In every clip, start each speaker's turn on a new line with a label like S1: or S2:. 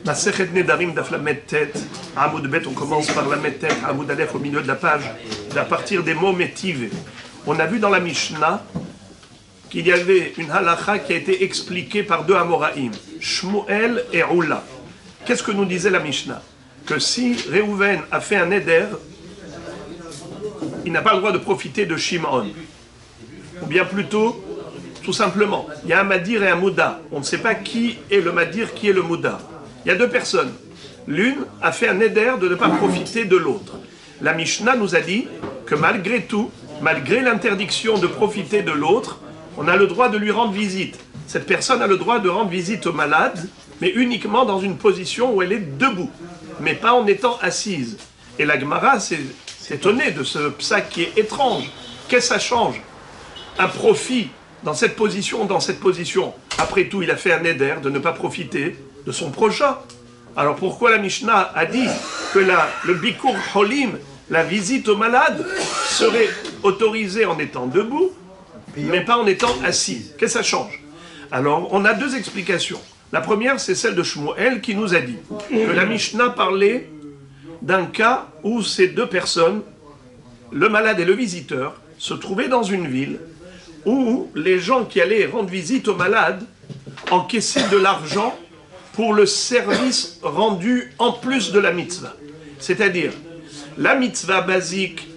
S1: Masechet Nedarim daf Lamed Tet, Amoud Bet, on commence par Lamed Tet, Amoud Aleph au milieu de la page, à partir des mots métivés. On a vu dans la Mishnah qu'il y avait une halakha qui a été expliquée par deux Amoraïm, Shmuel et Oula. Qu'est-ce que nous disait la Mishnah? Que si Réhouven a fait un éder, il n'a pas le droit de profiter de Shimon. Ou bien plutôt, tout simplement, il y a un Madir et un Mouda. On ne sait pas qui est le Madir, qui est le Mouda. Il y a deux personnes. L'une a fait un éder de ne pas profiter de l'autre. La Mishnah nous a dit que malgré tout, malgré l'interdiction de profiter de l'autre, on a le droit de lui rendre visite. Cette personne a le droit de rendre visite au malade, mais uniquement dans une position où elle est debout, mais pas en étant assise. Et la Gemara s'est étonnée de ce psak qui est étrange. Qu'est-ce que ça change? Un profit dans cette position, dans cette position. Après tout, il a fait un éder de ne pas profiter de son prochain. Alors pourquoi la Mishnah a dit que le Bikur Holim, la visite au malade, serait autorisée en étant debout, mais pas en étant assis? Qu'est-ce que ça change? Alors, on a deux explications. La première, c'est celle de Shmuel qui nous a dit que la Mishnah parlait d'un cas où ces deux personnes, le malade et le visiteur, se trouvaient dans une ville où les gens qui allaient rendre visite au malade encaissaient de l'argent pour le service rendu en plus de la mitzvah. C'est-à-dire, la mitzvah basique,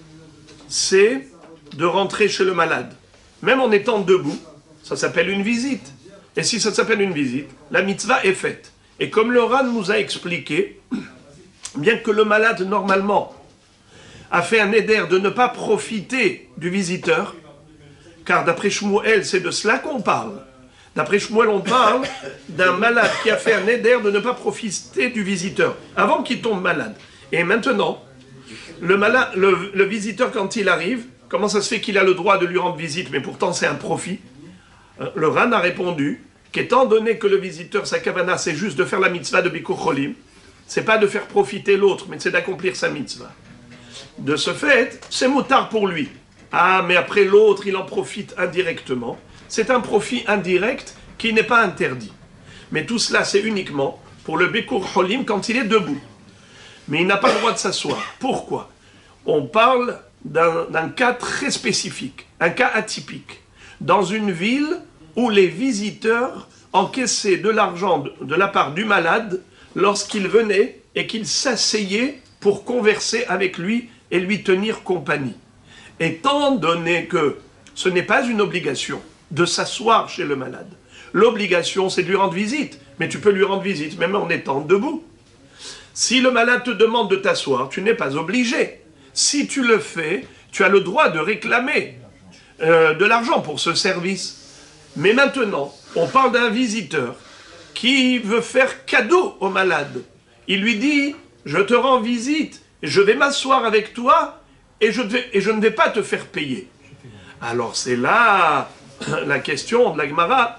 S1: c'est de rentrer chez le malade. Même en étant debout, ça s'appelle une visite. Et si ça s'appelle une visite, la mitzvah est faite. Et comme le Ran nous a expliqué, bien que le malade, normalement, a fait un éder de ne pas profiter du visiteur, car d'après Shmuel, c'est de cela qu'on parle. D'après Shmuel, on parle d'un malade qui a fait un éder de ne pas profiter du visiteur, avant qu'il tombe malade. Et maintenant, le visiteur, quand il arrive, comment ça se fait qu'il a le droit de lui rendre visite, mais pourtant c'est un profit? Le Ran a répondu qu'étant donné que le visiteur, sa kavana, c'est juste de faire la mitzvah de Bikur Cholim, c'est pas de faire profiter l'autre, mais c'est d'accomplir sa mitzvah. De ce fait, c'est moutard pour lui. Ah, mais après l'autre, il en profite indirectement. C'est un profit indirect qui n'est pas interdit. Mais tout cela, c'est uniquement pour le Bikur Cholim quand il est debout. Mais il n'a pas le droit de s'asseoir. Pourquoi? On parle d'un cas très spécifique, un cas atypique. Dans une ville où les visiteurs encaissaient de l'argent de la part du malade lorsqu'il venait et qu'il s'asseyait pour converser avec lui et lui tenir compagnie. Étant donné que ce n'est pas une obligation de s'asseoir chez le malade, l'obligation c'est de lui rendre visite, mais tu peux lui rendre visite même en étant debout. Si le malade te demande de t'asseoir, tu n'es pas obligé. Si tu le fais, tu as le droit de réclamer de l'argent pour ce service. Mais maintenant, on parle d'un visiteur qui veut faire cadeau au malade. Il lui dit, je te rends visite, je vais m'asseoir avec toi et je ne vais pas te faire payer. Alors c'est là la question de la Gemara.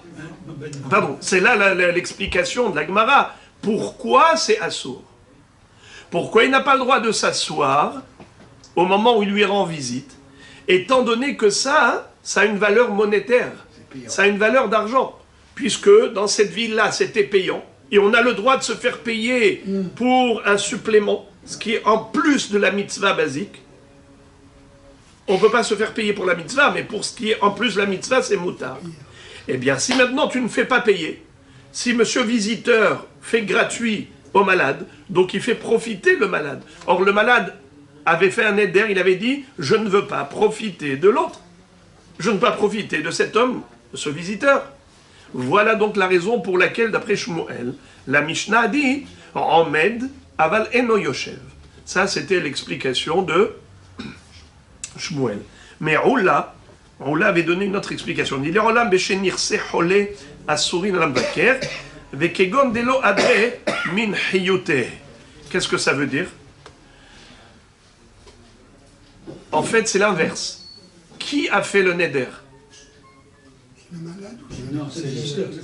S1: Pardon, c'est là l'explication de la Gemara. Pourquoi c'est assourd? Pourquoi il n'a pas le droit de s'asseoir au moment où il lui rend visite, étant donné que ça a une valeur monétaire, ça a une valeur d'argent, puisque dans cette ville-là, c'était payant, et on a le droit de se faire payer pour un supplément, ce qui est en plus de la mitzvah basique. On ne peut pas se faire payer pour la mitzvah, mais pour ce qui est en plus de la mitzvah, c'est moutard. Eh bien, si maintenant tu ne fais pas payer, si monsieur visiteur fait gratuit au malade, donc il fait profiter le malade. Or, le malade avait fait un éder, il avait dit « Je ne veux pas profiter de l'autre. Je ne veux pas profiter de cet homme, de ce visiteur. » Voilà donc la raison pour laquelle, d'après Shmuel, la Mishnah a dit « Omed aval eno yoshev ». Ça, c'était l'explication de Shmuel. Mais Oula avait donné une autre explication. Il dit « L'olam beshenir se chole asurin alambaker vekegon delo adre min hiyute ». Qu'est-ce que ça veut dire? En fait, c'est l'inverse. Qui a fait le neder?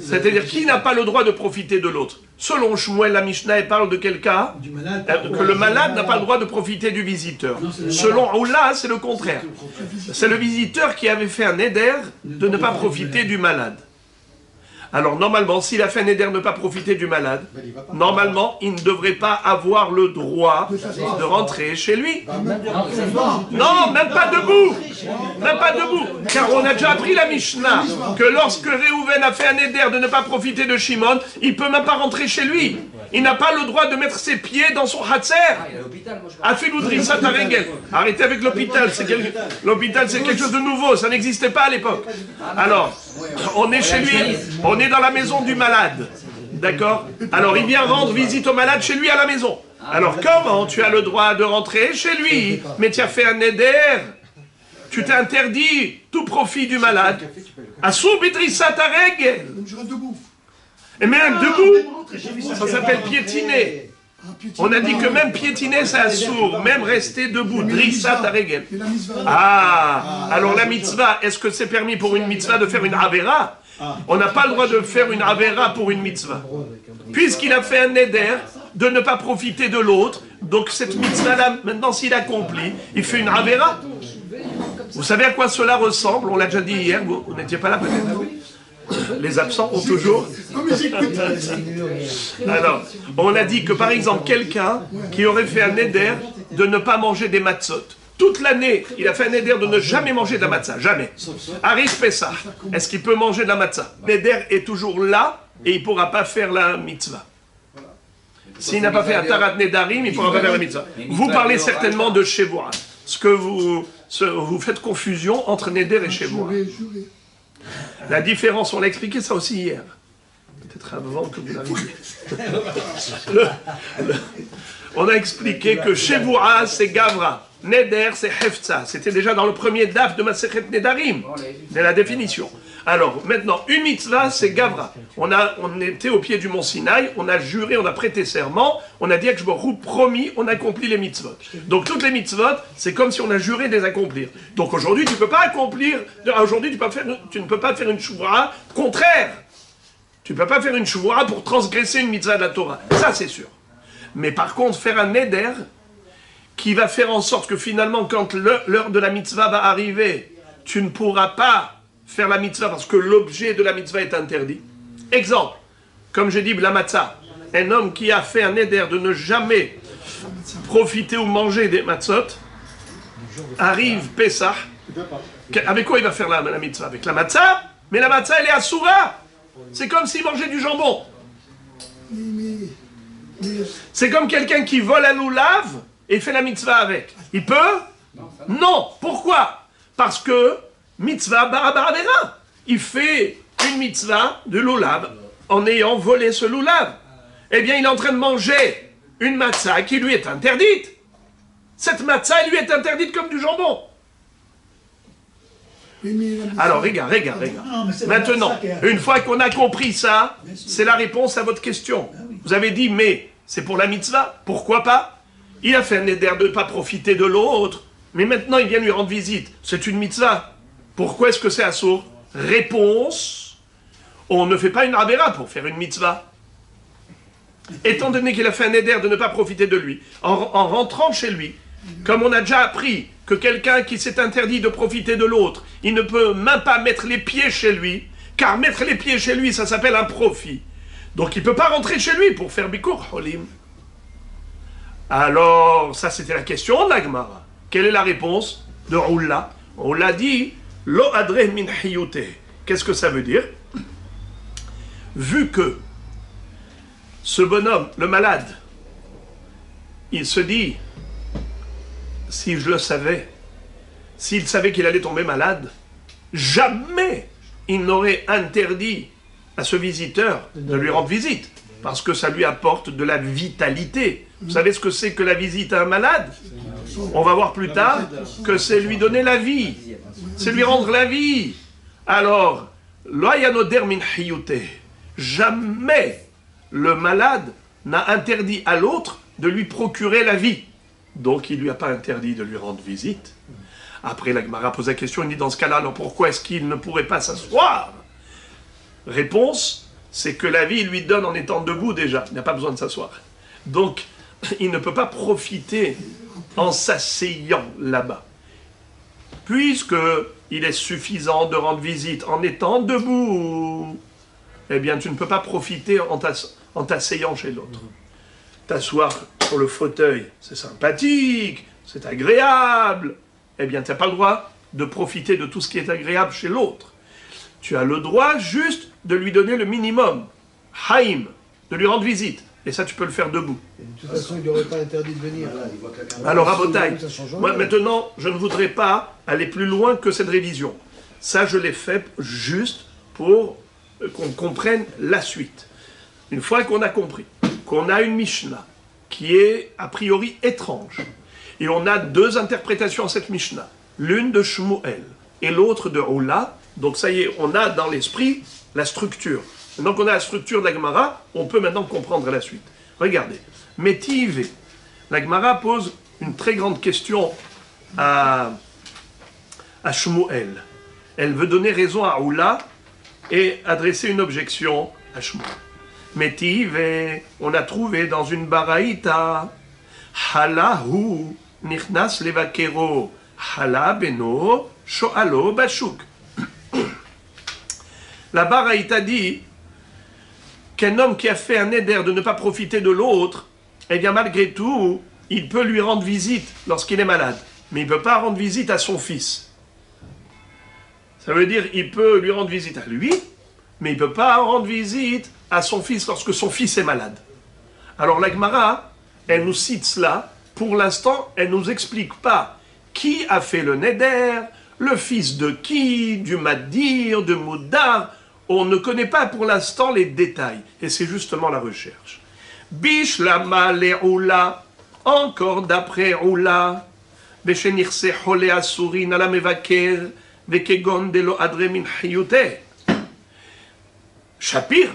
S1: C'est-à-dire, qui n'a pas le droit de profiter de l'autre? Selon Shmuel, la Mishnah, elle parle de quel cas? Que le malade n'a pas le droit de profiter du visiteur. Selon Oula, c'est le contraire. C'est le visiteur qui avait fait un neder de ne pas profiter du malade. Alors normalement, s'il a fait un neder ne pas profiter du malade, normalement, il ne devrait pas avoir le droit de rentrer chez lui. Non, même pas debout. Même pas debout. Car on a déjà appris la Mishnah que lorsque Réhouven a fait un neder de ne pas profiter de Shimon, il ne peut même pas rentrer chez lui. Il n'a pas le droit de mettre ses pieds dans son hatser. Afiloudrissa Tarengel. Arrêtez avec l'hôpital. L'hôpital, c'est quelque chose de nouveau. Ça n'existait pas à l'époque. Alors, on est chez lui. On est dans la maison du malade. D'accord? Alors, il vient rendre visite au malade chez lui à la maison. Alors, comment tu as le droit de rentrer chez lui? Mais tu as fait un neder. Tu t'es interdit tout profit du malade. Asoubidrissa Tarengel. Et même debout, ça s'appelle piétiner. On a dit que même piétiner, c'est assourd, même rester debout. Drissa taregel. Ah, alors la mitzvah, est-ce que c'est permis pour une mitzvah de faire une avera? On n'a pas le droit de faire une avera pour une mitzvah. Puisqu'il a fait un neder de ne pas profiter de l'autre, donc cette mitzvah-là, maintenant s'il accomplit, il fait une avera. Vous savez à quoi cela ressemble? On l'a déjà dit hier, vous n'étiez pas là peut-être? Les absents ont toujours. Alors, on a dit que par exemple, quelqu'un qui aurait fait un neder de ne pas manger des matzot. Toute l'année, il a fait un neder de ne jamais manger de la matzah, jamais. Arrive Pessah, est-ce qu'il peut manger de la matzah? Le neder est toujours là et il ne pourra pas faire la mitzvah. S'il n'a pas fait un tarat nedarim, il ne pourra pas faire la mitzvah. Vous parlez certainement de Shevoua. Vous faites confusion entre neder et Shevoua. La différence, on l'a expliqué ça aussi hier. Peut-être avant que vous l'arriviez. On a expliqué que Shevoua, c'est Gavra. Neder, c'est Hefza. C'était déjà dans le premier daf de Masechet Nedarim. C'est la définition. Alors, maintenant, une mitzvah, c'est Gavra. On était au pied du mont Sinaï, on a juré, on a prêté serment, on a dit que je me promis, on accomplit les mitzvot. Donc, toutes les mitzvot, c'est comme si on a juré de les accomplir. Donc, aujourd'hui, tu ne peux pas accomplir, aujourd'hui, tu ne peux pas faire une chouvra contraire. Tu ne peux pas faire une chouvra pour transgresser une mitzvah de la Torah. Ça, c'est sûr. Mais par contre, faire un neder qui va faire en sorte que finalement, quand l'heure de la mitzvah va arriver, tu ne pourras pas faire la mitzvah parce que l'objet de la mitzvah est interdit. Exemple, comme j'ai dit, la matzah, un homme qui a fait un neder de ne jamais profiter ou manger des matzot, arrive Pessah, avec quoi il va faire la mitzvah? Avec la matzah, mais la matzah elle est assoura. C'est comme s'il mangeait du jambon. C'est comme quelqu'un qui vole un loulav et fait la mitzvah avec. Il peut? Non. Pourquoi? Parce que mitzvah barabaravera. Il fait une mitzvah de loulav en ayant volé ce loulav. Eh bien, il est en train de manger une matzah qui lui est interdite. Cette matzah, elle lui est interdite comme du jambon. Alors, regarde. Maintenant, une fois qu'on a compris ça, c'est la réponse à votre question. Vous avez dit, mais c'est pour la mitzvah, pourquoi pas? Il a fait un neder de ne pas profiter de l'autre, mais maintenant il vient lui rendre visite. C'est une mitzvah. Pourquoi est-ce que c'est assourd? Réponse, on ne fait pas une avera pour faire une mitzvah. Étant donné qu'il a fait un neder de ne pas profiter de lui, en rentrant chez lui, comme on a déjà appris que quelqu'un qui s'est interdit de profiter de l'autre, il ne peut même pas mettre les pieds chez lui, car mettre les pieds chez lui, ça s'appelle un profit. Donc il ne peut pas rentrer chez lui pour faire Bikur Holim. Alors, ça c'était la question de la Gemara. Quelle est la réponse de Oula? On l'a dit, Lo adre min hiyute. Qu'est-ce que ça veut dire? Vu que ce bonhomme, le malade, il se dit, si je le savais, s'il savait qu'il allait tomber malade, jamais il n'aurait interdit à ce visiteur de lui rendre visite, parce que ça lui apporte de la vitalité. Vous savez ce que c'est que la visite à un malade? On va voir plus tard que c'est lui donner la vie, c'est lui rendre la vie. Alors, jamais le malade n'a interdit à l'autre de lui procurer la vie. Donc il ne lui a pas interdit de lui rendre visite. Après, la Gemara pose la question, il dit dans ce cas-là, alors pourquoi est-ce qu'il ne pourrait pas s'asseoir? Réponse, c'est que la vie il lui donne en étant debout déjà, il n'a pas besoin de s'asseoir. Donc, il ne peut pas profiter en s'asseyant là-bas. Puisque il est suffisant de rendre visite en étant debout. eh bien tu ne peux pas profiter en t'asseyant chez l'autre. T'asseoir sur le fauteuil, c'est sympathique, c'est agréable, eh bien tu n'as pas le droit de profiter de tout ce qui est agréable chez l'autre. Tu as le droit juste de lui donner le minimum, haïm, de lui rendre visite. Et ça, tu peux le faire debout.
S2: Et de toute façon, il n'aurait pas interdit de venir.
S1: Alors, à Botaï, moi maintenant, je ne voudrais pas aller plus loin que cette révision. Ça, je l'ai fait juste pour qu'on comprenne la suite. Une fois qu'on a compris qu'on a une Mishnah qui est a priori étrange, et on a deux interprétations à cette Mishnah, l'une de Shmuel et l'autre de Oula, donc ça y est, on a dans l'esprit la structure. Maintenant qu'on a la structure de la Gemara, on peut maintenant comprendre la suite. Regardez, Métivé. La Gemara pose une très grande question à Shmuel. Elle veut donner raison à Oula et adresser une objection à Shmuel. Métivé, on a trouvé dans une baraïta, Halahu nichnas levakero, hala beno, shoalo bashuk. La baraïta dit qu'un homme qui a fait un éder de ne pas profiter de l'autre, eh bien malgré tout, il peut lui rendre visite lorsqu'il est malade. Mais il ne peut pas rendre visite à son fils. Ça veut dire qu'il peut lui rendre visite à lui, mais il ne peut pas rendre visite à son fils lorsque son fils est malade. Alors la Gemara, elle nous cite cela. Pour l'instant, elle ne nous explique pas qui a fait le neder, le fils de qui, du Madir, de Moudar. On ne connaît pas pour l'instant les détails. Et c'est justement la recherche. Bishlama le'oula, encore d'après Oula, Beshenirse hole asurin ala mevaker, vekegon de lo adre min hiyute. Shapir.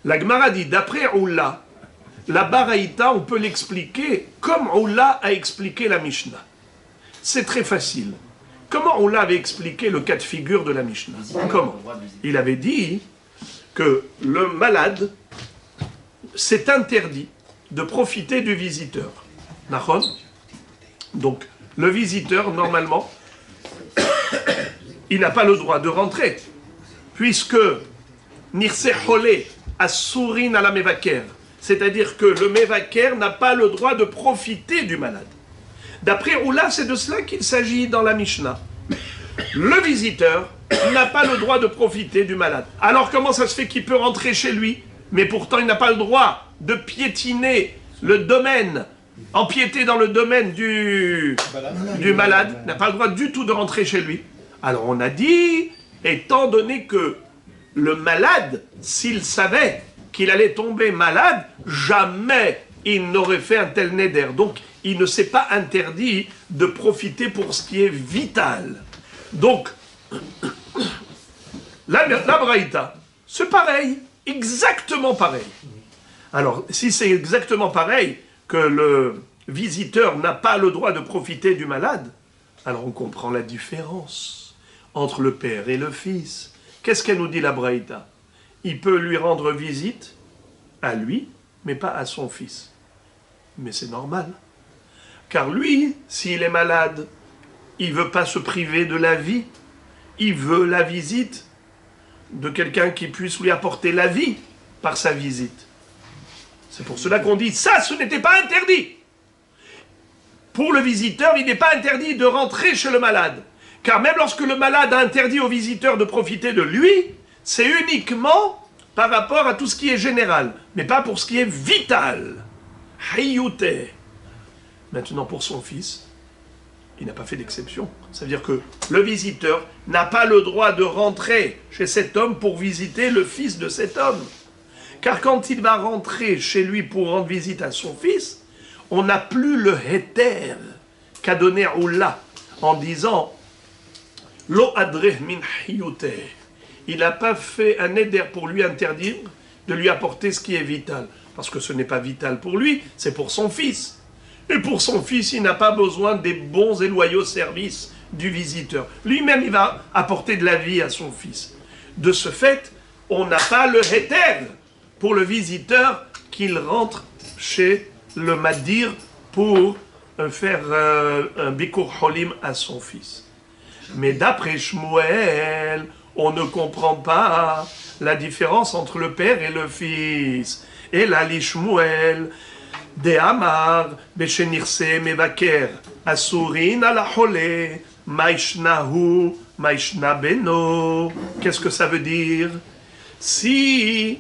S1: La Gemara dit, d'après Oula, la baraïta, on peut l'expliquer comme Oula a expliqué la Mishnah. C'est très facile. Comment on l'avait expliqué le cas de figure de la Mishnah? Comment? Il avait dit que le malade s'est interdit de profiter du visiteur. Nachon? Donc, le visiteur, normalement, il n'a pas le droit de rentrer, puisque Nirse Hole Asurin ala Mevaker, c'est-à-dire que le Mevaker n'a pas le droit de profiter du malade. D'après Oula, c'est de cela qu'il s'agit dans la Mishnah. Le visiteur n'a pas le droit de profiter du malade. Alors comment ça se fait qu'il peut rentrer chez lui, mais pourtant il n'a pas le droit de piétiner le domaine, empiéter dans le domaine du malade, il n'a pas le droit du tout de rentrer chez lui. Alors on a dit, étant donné que le malade, s'il savait qu'il allait tomber malade, jamais il n'aurait fait un tel neder. Donc, il ne s'est pas interdit de profiter pour ce qui est vital. Donc, la braïta, c'est pareil, exactement pareil. Alors, si c'est exactement pareil, que le visiteur n'a pas le droit de profiter du malade, alors on comprend la différence entre le père et le fils. Qu'est-ce qu'elle nous dit la braïta? Il peut lui rendre visite à lui, mais pas à son fils. Mais c'est normal. Car lui, s'il est malade, il ne veut pas se priver de la vie. Il veut la visite de quelqu'un qui puisse lui apporter la vie par sa visite. C'est pour cela qu'on dit, ça, ce n'était pas interdit. Pour le visiteur, il n'est pas interdit de rentrer chez le malade. Car même lorsque le malade a interdit au visiteur de profiter de lui, c'est uniquement par rapport à tout ce qui est général, mais pas pour ce qui est vital. Hayute. Maintenant, pour son fils, il n'a pas fait d'exception. Ça veut dire que le visiteur n'a pas le droit de rentrer chez cet homme pour visiter le fils de cet homme. Car quand il va rentrer chez lui pour rendre visite à son fils, on n'a plus le héter qu'a donné Oula en disant Lo adre min hiyute. Il n'a pas fait un éder pour lui interdire de lui apporter ce qui est vital. Parce que ce n'est pas vital pour lui, c'est pour son fils. Et pour son fils, il n'a pas besoin des bons et loyaux services du visiteur. Lui-même, il va apporter de la vie à son fils. De ce fait, on n'a pas le héter pour le visiteur qu'il rentre chez le Madir pour faire un Bikur Holim à son fils. Mais d'après Shmuel, on ne comprend pas la différence entre le père et le fils. Et là, l'Ishmuel, de Amar, Beshenirse Mevaker, Asurin ala Hole, Maishnahu, Maishna Beno. Qu'est-ce que ça veut dire? Si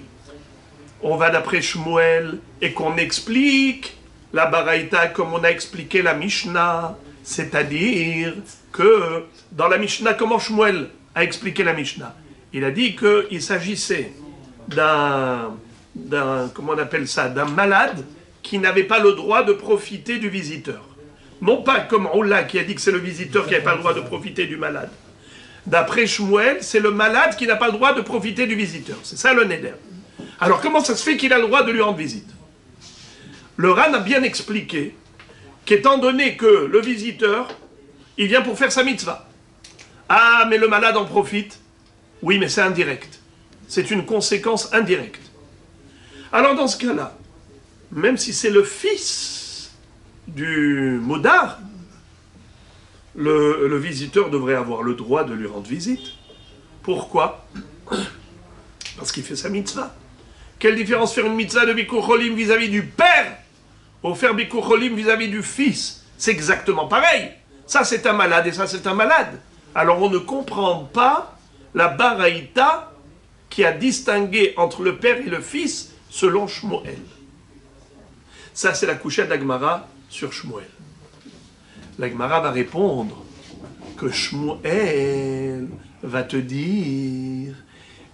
S1: on va d'après Shmuel et qu'on explique la Baraïta comme on a expliqué la Mishnah, c'est-à-dire que dans la Mishnah, comment Shmuel a expliqué la Mishnah? Il a dit qu'il s'agissait comment on appelle ça, d'un malade qui n'avait pas le droit de profiter du visiteur. Non pas comme Oula qui a dit que c'est le visiteur qui n'avait pas le droit de profiter du malade. D'après Shmuel, c'est le malade qui n'a pas le droit de profiter du visiteur. C'est ça le neder. Alors comment ça se fait qu'il a le droit de lui rendre visite? Le Ran a bien expliqué qu'étant donné que le visiteur, il vient pour faire sa mitzvah. Ah, mais le malade en profite. Oui, mais c'est indirect. C'est une conséquence indirecte. Alors dans ce cas-là, même si c'est le fils du modar, le visiteur devrait avoir le droit de lui rendre visite. Pourquoi? Parce qu'il fait sa mitzvah. Quelle différence faire une mitzvah de Bikur Cholim vis-à-vis du père ou faire Bikur Cholim vis-à-vis du fils? C'est exactement pareil. Ça c'est un malade et ça c'est un malade. Alors on ne comprend pas la Baraïta qui a distingué entre le père et le fils selon Shmuel. Ça c'est la couchette d'Agmara sur Shmuel. L'Agmara va répondre que Shmuel va te dire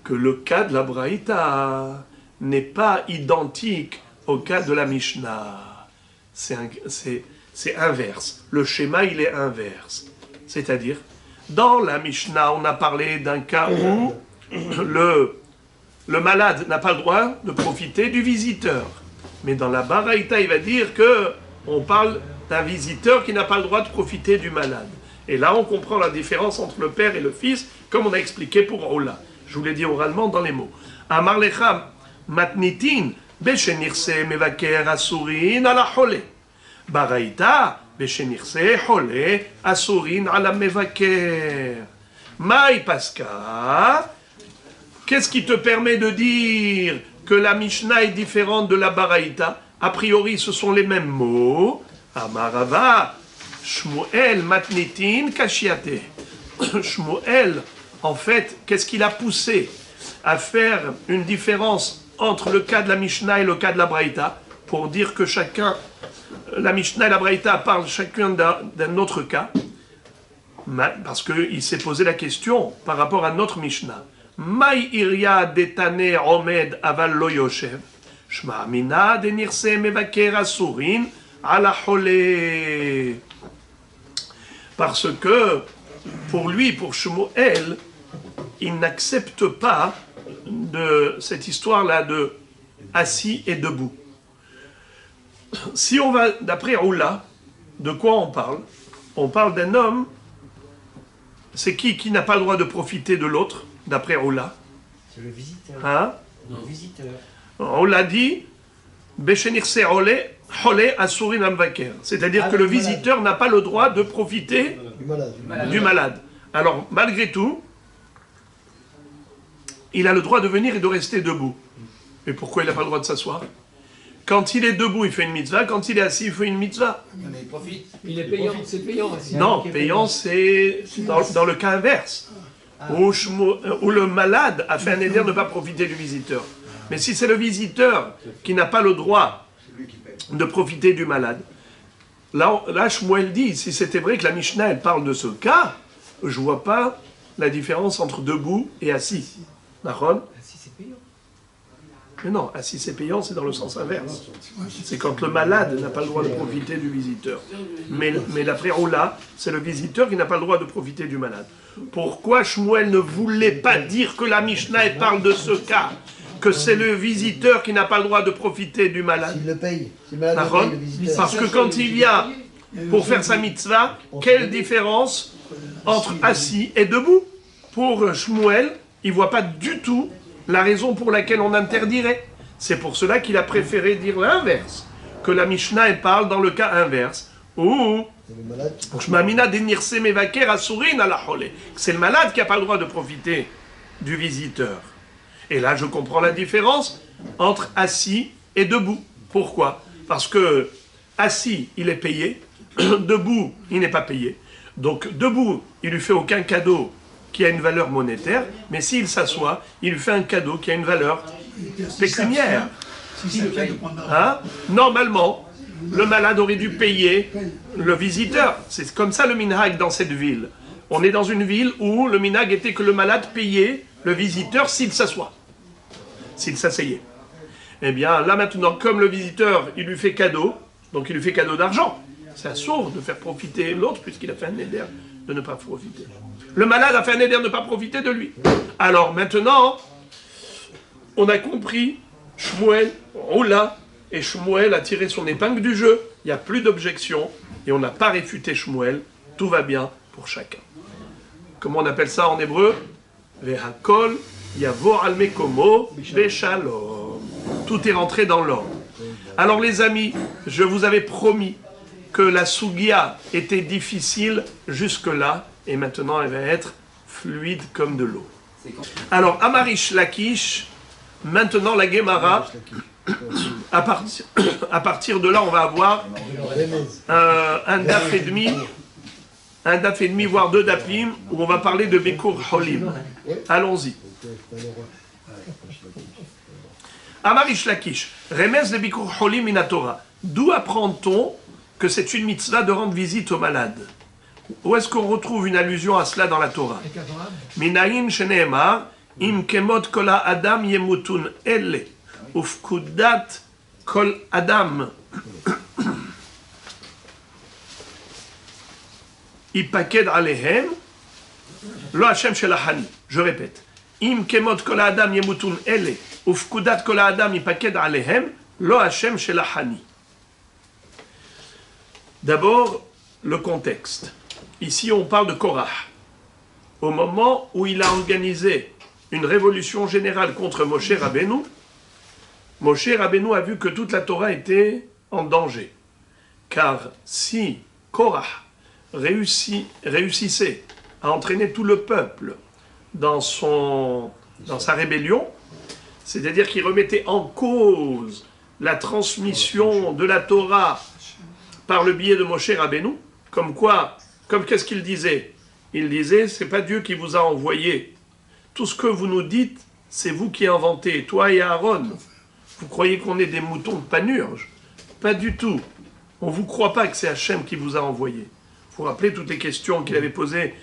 S1: que le cas de la Braïta n'est pas identique au cas de la Mishnah. C'est inverse. Le schéma, il est inverse. C'est-à-dire, dans la Mishnah, on a parlé d'un cas où le malade n'a pas le droit de profiter du visiteur. Mais dans la Baraïta, il va dire que on parle d'un visiteur qui n'a pas le droit de profiter du malade. Et là, on comprend la différence entre le père et le fils, comme on a expliqué pour Ola. Je vous l'ai dit oralement dans les mots. Amar lecham matnitin beshenirse mevaker asurin ala hole. Baraïta beshenirse hole asurin ala mevaker. Maï paska. Qu'est-ce qui te permet de dire que la Mishnah est différente de la Baraïta? A priori, ce sont les mêmes mots. Amarava, Shmuel matnitin kashiate. Shmuel, en fait, qu'est-ce qu'il a poussé à faire une différence entre le cas de la Mishnah et le cas de la Braïta, pour dire que chacun, la Mishnah et la Braïta parlent chacun d'un autre cas, parce qu'il s'est posé la question par rapport à notre Mishnah. Maï iria detane omed aval lo yoshev, shma amina de nirse mevaker asurin ala hole. Parce que, pour lui, pour Shmuel, il n'accepte pas de cette histoire-là de assis et debout. Si on va, d'après Oula, de quoi on parle? On parle d'un homme, c'est qui n'a pas le droit de profiter de l'autre, d'après Oula?
S3: C'est le visiteur.
S1: Hein?
S3: Le visiteur.
S1: On l'a dit, Beshenirse Hole Asurin Amvaker. C'est-à-dire que le visiteur n'a pas le droit de profiter du malade. Alors, malgré tout, il a le droit de venir et de rester debout. Mais pourquoi il n'a pas le droit de s'asseoir? Quand il est debout, il fait une mitzvah. Quand il est assis, il fait une mitzvah.
S3: Mais il profite.
S4: Il est payant, c'est payant.
S1: Non, payant, c'est dans le cas inverse. Où le malade a fait un éder de ne pas profiter du visiteur. Mais si c'est le visiteur qui n'a pas le droit de profiter du malade, là Shmuel dit, si c'était vrai que la Mishnah elle parle de ce cas, je ne vois pas la différence entre debout et assis. D'accord?
S4: Assis, c'est payant.
S1: Mais non, assis c'est payant, c'est dans le sens inverse. C'est quand le malade n'a pas le droit de profiter du visiteur. Mais l'après Oula, c'est le visiteur qui n'a pas le droit de profiter du malade. Pourquoi Shmuel ne voulait pas dire que la Mishnah elle parle de ce cas, que c'est le visiteur qui n'a pas le droit de profiter du malade?
S2: S'il le paye, si le malade le paye, le visiteur.
S1: Parce que quand il vient pour faire sa mitzvah, quelle différence entre assis et debout? Pour Shmuel, il ne voit pas du tout la raison pour laquelle on interdirait. C'est pour cela qu'il a préféré dire l'inverse, que la Mishnah elle parle dans le cas inverse, où c'est le malade qui n'a pas le droit de profiter du visiteur. Et là, je comprends la différence entre assis et debout. Pourquoi? Parce que assis, il est payé, debout, il n'est pas payé. Donc, debout, il lui fait aucun cadeau qui a une valeur monétaire, mais s'il s'assoit, il lui fait un cadeau qui a une valeur pécuniaire. Hein? Normalement, le malade aurait dû payer le visiteur. C'est comme ça le minhag dans cette ville. On est dans une ville où le minhag était que le malade payait le visiteur s'il s'assoit, s'il s'asseyait. Eh bien, là maintenant, comme le visiteur, il lui fait cadeau, donc il lui fait cadeau d'argent. C'est assourd de faire profiter l'autre puisqu'il a fait un neder de ne pas profiter. Le malade a fait un neder de ne pas profiter de lui. Alors maintenant, on a compris, Shmuel roula, et Shmuel a tiré son épingle du jeu. Il n'y a plus d'objection, et on n'a pas réfuté Shmuel. Tout va bien pour chacun. Comment on appelle ça en hébreu? Vehakol yavo al mekomo beshalom. Tout est rentré dans l'ordre. Alors les amis, je vous avais promis que la Sugia était difficile jusque-là, et maintenant elle va être fluide comme de l'eau. Alors, Amarish Lakish, maintenant la Gemara, à partir de là, on va avoir un daf et demi, voire deux dapim, où on va parler de Bekur Holim. Allons-y. Amarish Lakish, Remez de Bekur Holim Minatora. D'où apprend-on que c'est une mitzvah de rendre visite aux malades? Où est-ce qu'on retrouve une allusion à cela dans la Torah? Minayin sheneemar, im kemot kol adam yemutun elle, ufkudat kol adam. Ipaked alehem, lo Hashem shelachani. Je répète. Im kemot kol adam yemutun elle, ufkudat kol adam ipaked alehem, lo Hashem shelachani. D'abord, le contexte. Ici, on parle de Korah. Au moment où il a organisé une révolution générale contre Moshe Rabbeinu, Moshe Rabbeinu a vu que toute la Torah était en danger. Car si Korah réussissait à entraîner tout le peuple dans sa rébellion, c'est-à-dire qu'il remettait en cause la transmission de la Torah par le biais de Moshe Rabbeinu, comme qu'est-ce qu'il disait? Il disait, c'est pas Dieu qui vous a envoyé. Tout ce que vous nous dites, c'est vous qui inventez, toi et Aaron. Vous croyez qu'on est des moutons de panurge? Pas du tout. On ne vous croit pas que c'est Hachem qui vous a envoyé. Vous vous rappelez toutes les questions qu'il avait posées?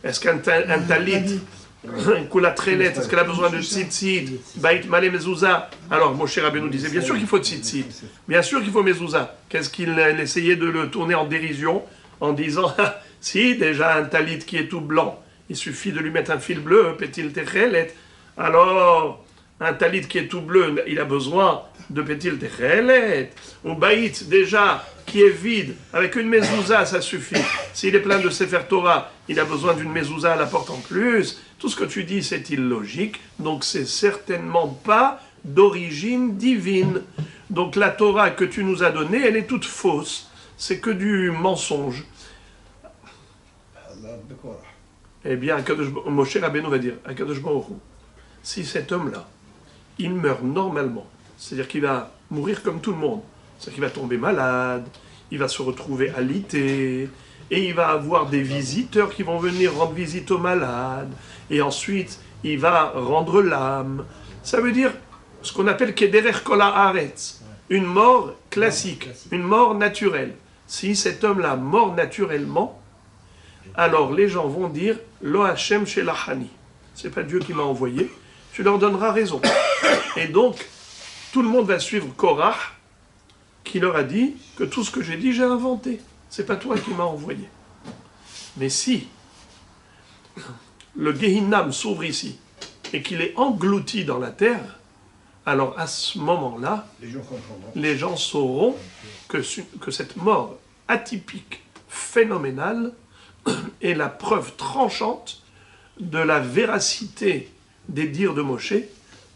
S1: Est-ce qu'un talit, un koulatrelet, est-ce qu'elle a besoin de tzitzit, bait malé mezouza? Alors Moshe Rabbeinu disait, bien sûr qu'il faut tzitzit, bien sûr qu'il faut mezouza. Qu'est-ce qu'il essayait de le tourner en dérision, en disant, si déjà un talit qui est tout blanc, il suffit de lui mettre un fil bleu, pétil techelet. Alors, un talit qui est tout bleu, il a besoin de pétil techelet. Ou baït, déjà, qui est vide, avec une mezouza, ça suffit. S'il est plein de Sefer Torah, il a besoin d'une mezouza à la porte en plus. Tout ce que tu dis, c'est illogique, donc c'est certainement pas d'origine divine. Donc la Torah que tu nous as donnée, elle est toute fausse. C'est que du mensonge. Eh bien, Moshe Rabbeinu va dire, Akadosh Baruch Hu, si cet homme-là, il meurt normalement, c'est-à-dire qu'il va mourir comme tout le monde, c'est-à-dire qu'il va tomber malade, il va se retrouver alité, et il va avoir des visiteurs qui vont venir rendre visite aux malades, et ensuite, il va rendre l'âme. Ça veut dire ce qu'on appelle Kederech Kol Haaretz, une mort classique, une mort naturelle. Si cet homme-là mort naturellement, alors les gens vont dire Lo Hashem Shelachani. C'est pas Dieu qui m'a envoyé, tu leur donneras raison. Et donc, tout le monde va suivre Korah, qui leur a dit que tout ce que j'ai dit, j'ai inventé. C'est pas toi qui m'as envoyé. Mais si le Gehinnam s'ouvre ici et qu'il est englouti dans la terre, alors à ce moment-là, les gens sauront que cette mort atypique, phénoménale, est la preuve tranchante de la véracité des dires de Moshe,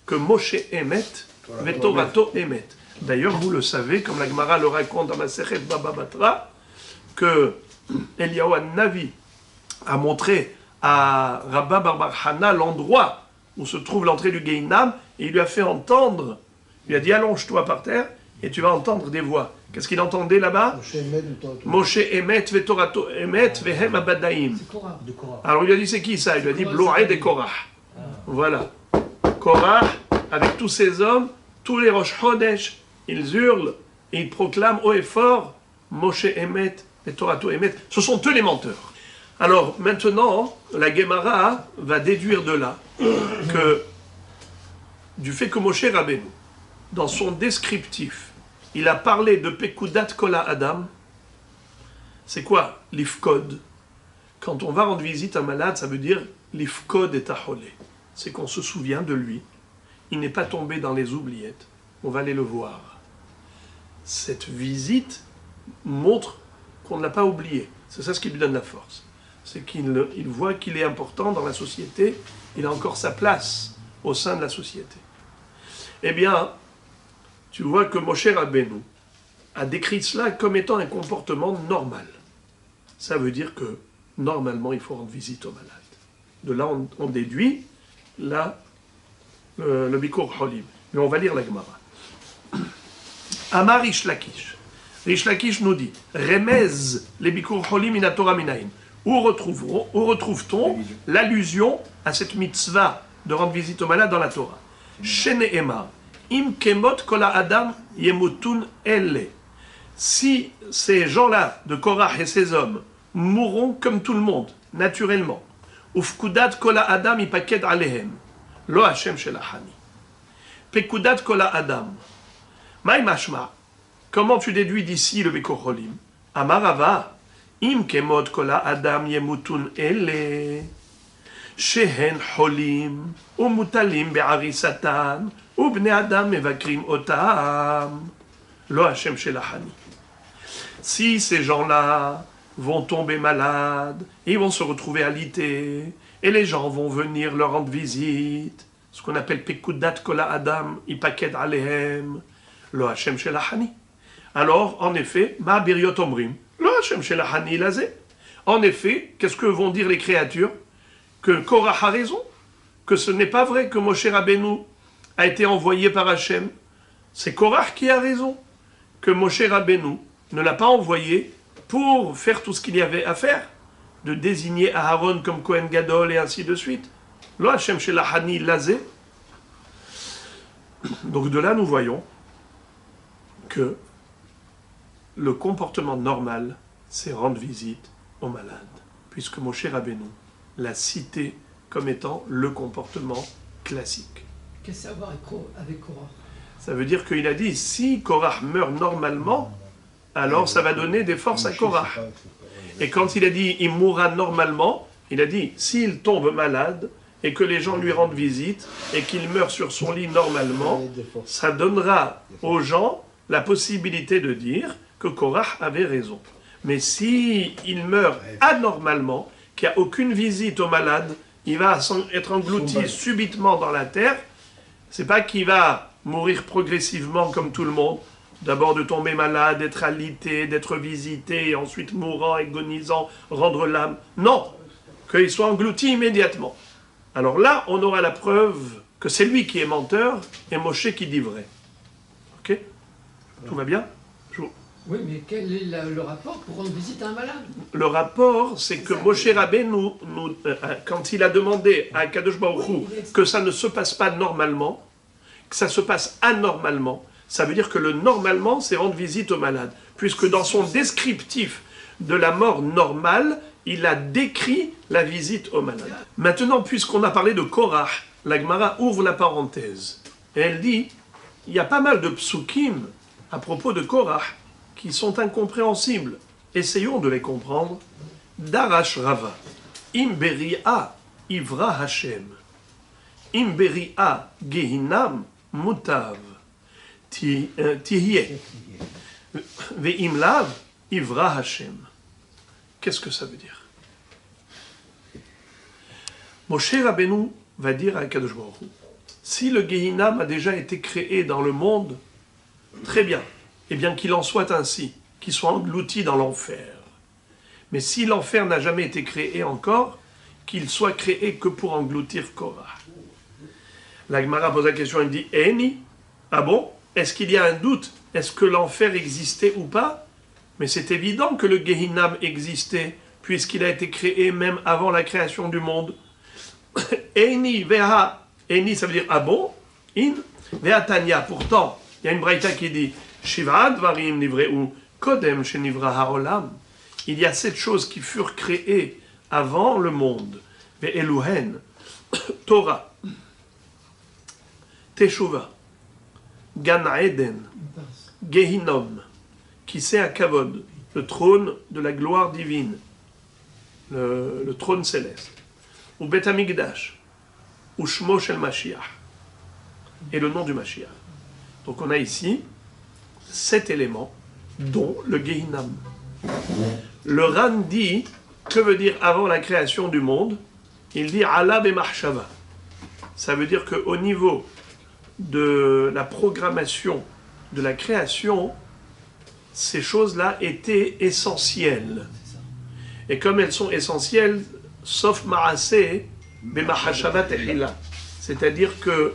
S1: que Moshe émet, Vetorato émet. D'ailleurs, vous le savez, comme la Gemara le raconte dans la Masechet Baba Batra, que Eliyahu Navi a montré à Rabba Bar Bar Hana l'endroit où se trouve l'entrée du Gehinam, et il lui a fait entendre, il lui a dit allonge-toi par terre, et tu vas entendre des voix. Qu'est-ce qu'il entendait là-bas? Moshe Emet Vetorato Emet Vehem Abadaim.
S3: C'est Korah. De Korah.
S1: Alors il lui a dit c'est qui ça? Il lui a dit Bloed et Korah. Voilà. Korah, avec tous ses hommes, tous les Rosh Chodesh, ils hurlent et ils proclament haut et fort Moshe Emet Vetorato Emet. Ce sont eux les menteurs. Alors maintenant, la Gemara va déduire de là que du fait que Moshe Rabbeinu, dans son descriptif, il a parlé de Pekudat Kola Adam. C'est quoi l'ifkod? Quand on va rendre visite à un malade, ça veut dire l'ifkod est acholé. C'est qu'on se souvient de lui. Il n'est pas tombé dans les oubliettes. On va aller le voir. Cette visite montre qu'on ne l'a pas oublié. C'est ça ce qui lui donne la force. C'est qu'il voit qu'il est important dans la société. Il a encore sa place au sein de la société. Eh bien, tu vois que Moshe Rabbeinu a décrit cela comme étant un comportement normal. Ça veut dire que, normalement, il faut rendre visite aux malades. De là, on déduit le Bikur Cholim. Mais on va lire la Gemara. Amar Rish Lakish. Rish Lakish nous dit Remez les Bikur Cholim in Torah minaim. Où retrouve-t-on l'allusion à cette mitzvah de rendre visite aux malades dans la Torah? Shene Emar. Im kemot kola adam yemutun elle. Si ces gens-là, de Korah et ses hommes, mourront comme tout le monde, naturellement, ufkudat kola adam ipaked alehem, lo Hashem shelachani. Pekudat kola adam. Maï mashma. Comment tu déduis d'ici le Bikur Cholim? Amarava. Im kemot kola adam yemutun elle. Shehen cholim, umutalim be'arisatan, ובני אדם מבקרים אותם, לא השם שלחני. Si ces gens-là vont tomber malades, ils vont se retrouver alités, et les gens vont venir leur rendre visite, ce qu'on appelle Pekudat Kola Adam, Ipaked Alehem, lo Hashem Shelachani. Alors, en effet, Ma Biriot Omrim, lo Hashem Shelachani Lazé. En effet, qu'est-ce que vont dire les créatures? Que Korah a raison, que ce n'est pas vrai que Moshe Rabbeinu a été envoyé par Hachem. C'est Korah qui a raison, que Moshe Rabbeinu ne l'a pas envoyé pour faire tout ce qu'il y avait à faire, de désigner Aaron comme Kohen Gadol et ainsi de suite. Lo Hachem Shelachani Lazé. Donc de là, nous voyons que le comportement normal, c'est rendre visite aux malades, puisque Moshe Rabbeinu l'a cité comme étant le comportement classique.
S4: Qu'est-ce que ça a à voir avec Korah?
S1: Ça veut dire qu'il a dit, si Korah meurt normalement, alors ça va donner des forces à Korah. Et quand il a dit, il mourra normalement, il a dit, s'il tombe malade, et que les gens lui rendent visite, et qu'il meurt sur son lit normalement, ça donnera aux gens la possibilité de dire que Korah avait raison. Mais si il meurt anormalement, qu'il n'y a aucune visite au malade, il va être englouti subitement dans la terre, c'est pas qu'il va mourir progressivement comme tout le monde, d'abord de tomber malade, d'être alité, d'être visité, et ensuite mourant, agonisant, rendre l'âme. Non, qu'il soit englouti immédiatement. Alors là, on aura la preuve que c'est lui qui est menteur et Moshe qui dit vrai. Ok? Tout va bien?
S4: Oui, mais quel est le rapport pour rendre visite à un malade?
S1: Le rapport, c'est que Moshe Rabbeinu, quand il a demandé à Kadosh Baruch Hu que ça ne se passe pas normalement, que ça se passe anormalement, ça veut dire que le normalement, c'est rendre visite aux malades. Puisque dans son descriptif de la mort normale, il a décrit la visite aux malades. Maintenant, puisqu'on a parlé de Korah, la Gemara ouvre la parenthèse. Et elle dit, il y a pas mal de psukim à propos de Korah qui sont incompréhensibles. Essayons de les comprendre. Darash Rava. Imberi'a ivra Hashem. Imberi'a gehinam mutav. Tihye. Ve'im lav ivra Hashem. Qu'est-ce que ça veut dire? Moshe Rabbeinu va dire à Kadosh Baruch Hu, si le Gehinam a déjà été créé dans le monde, très bien. Eh bien qu'il en soit ainsi, qu'il soit englouti dans l'enfer. Mais si l'enfer n'a jamais été créé encore, qu'il soit créé que pour engloutir Korah. La Gemara pose la question, elle dit Eni. Ah bon? Est-ce qu'il y a un doute? Est-ce que l'enfer existait ou pas? Mais c'est évident que le Gehinam existait, puisqu'il a été créé même avant la création du monde. Eni, veha. Eni, ça veut dire ah bon? In. Veha Tanya. Pourtant, il y a une braïta qui dit Shiva dvarim nivreu kodem shenivra haolam. Il y a 7 choses qui furent créées avant le monde. Ve'eluhen. Torah. Teshuvah. Gan Eden. Gehinom. Qui c'est à Kavod, le trône de la gloire divine, le trône céleste. Ou Bet Hamikdash. Ou Shmo Shel Mashiach. Et le nom du Mashiach. Donc on a ici 7 éléments, dont le Gehinam. Le Ran dit, que veut dire avant la création du monde? Il dit Allah Bemachshava. Ça veut dire qu'au niveau de la programmation de la création, ces choses-là étaient essentielles. Et comme elles sont essentielles, sauf Ma'aseh, Bemachshava Tehila. C'est-à-dire que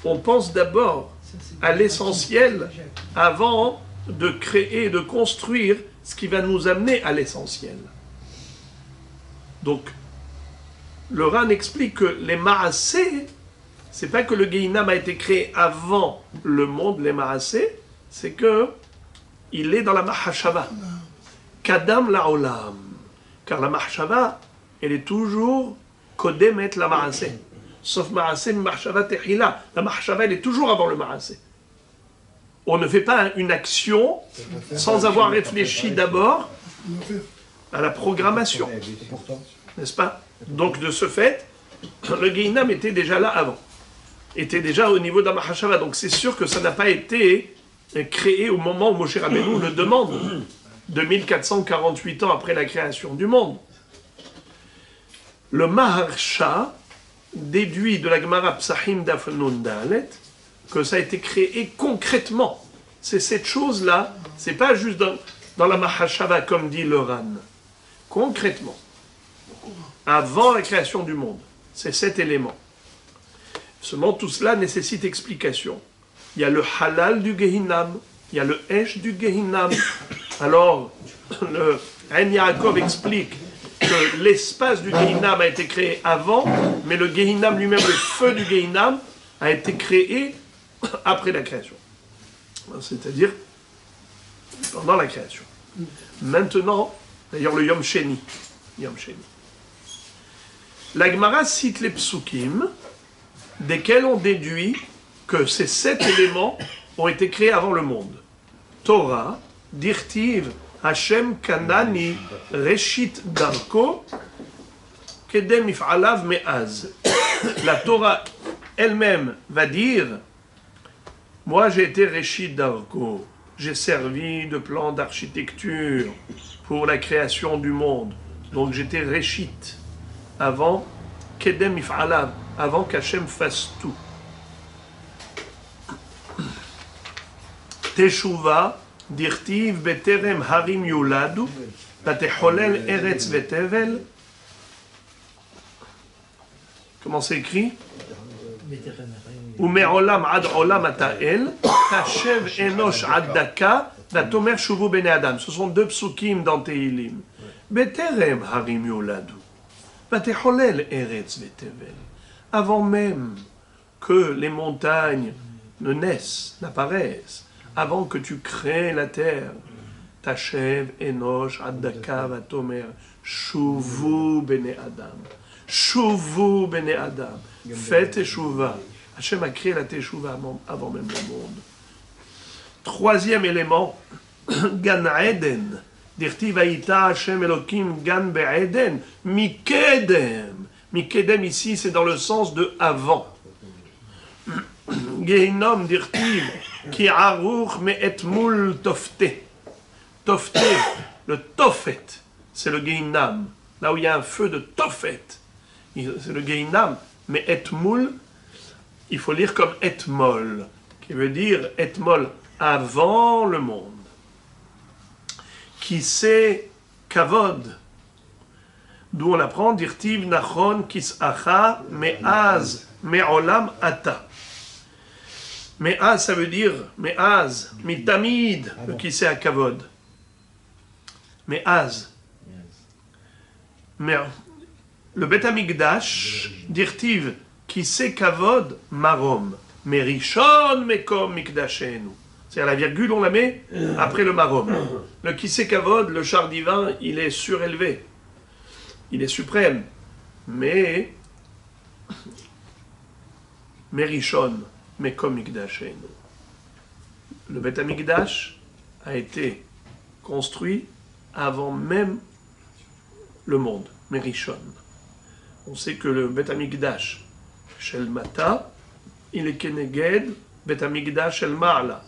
S1: on pense d'abord à l'essentiel avant de créer, de construire ce qui va nous amener à l'essentiel. Donc, le Ran explique que les Ma'aseh, c'est pas que le Gehinam a été créé avant le monde, les Ma'aseh, c'est que il est dans la Mahashava. Kadam la'olam. Car la Mahashava, elle est toujours Kodemet la Ma'aseh. Sauf Ma'aseh, Mahashava Tehila. La Mahashava, elle est toujours avant le Ma'aseh. On ne fait pas une action sans avoir réfléchi d'abord à la programmation. N'est-ce pas? Donc, de ce fait, le Gehinam était déjà là avant. Était déjà au niveau de la Mahashava. Donc, c'est sûr que ça n'a pas été créé au moment où Moshe Rabbeinu le demande, 2448 ans après la création du monde. Le Maharsha déduit de la Gemara Psachim Daf Nun Dalet que ça a été créé concrètement. C'est cette chose-là, c'est pas juste dans la Mahashava comme dit le Ran. Concrètement, avant la création du monde, c'est 7 éléments. Seulement tout cela nécessite explication. Il y a le halal du Gehinam, il y a le esh du Gehinam. Alors, le Ein Yaakov explique que l'espace du Gehinam a été créé avant, mais le Gehinam lui-même, le feu du Gehinam, a été créé après la création. C'est-à-dire pendant la création. Maintenant, d'ailleurs le Yom Sheni. La Gemara cite les psukim, desquels on déduit que ces 7 éléments ont été créés avant le monde. Torah, Dirtiv, Hashem Kanani, Reshit Darko, Kedem If'alav Me'az. La Torah elle-même va dire, moi j'ai été Reshit Darko, j'ai servi de plan d'architecture pour la création du monde. Donc j'étais Reshit, avant Kedem If'alav, avant qu'Hachem fasse tout. Teshuvah, dirtiv beterem harim yuladu, vatecholel eretz vetevel. Comment c'est écrit? Ume'olam ad olam ata'el, tashev enosh ad daka, vatomer shuvu bene adam. Ce sont 2 psukim dans Tehilim. Beterem harim yuladu, vatecholel eretz vetevel. Avant même que les montagnes ne naissent, n'apparaissent, avant que tu crées la terre, Tachev, Enosh, Addaka, Vatomer, Shuvu bene Adam. Shuvu bene Adam. Fais Teshuvah. Hachem a créé la Teshuvah avant même le monde. 3e élément, Gan Eden. Dirtiv Haïta Hashem Elokim Gan Be'eden. Mikedem. Mikedem ici, c'est dans le sens de avant. Gehinom dirtiv ki aruch me et mul tofte. Tofte, le tofet, c'est le Gehinam. Là où il y a un feu de tofet, c'est le Gehinam. Mais et mul, il faut lire comme et mol, qui veut dire et mol, avant le monde. Qui c'est kavod, d'où on apprend dirtiv nachon kis'acha me'az me'olam ata. Me'az, ça veut dire me'az, mitamid, le kisei hakavod. Me'az. Le Bet Hamikdash, dirtiv, kisei kavod marom. Merishon mekom mikdashenu. C'est-à-dire la virgule, on la met après le marom. Le kisei kavod, le char divin, il est surélevé. Il est suprême. Mais Merishon mekom mikdashenu. Le Bet Hamikdash a été construit avant même le monde. Merishon. On sait que le Bet Hamikdash Shel Mata, il est Keneged Bet Hamikdash Shel Ma'ala.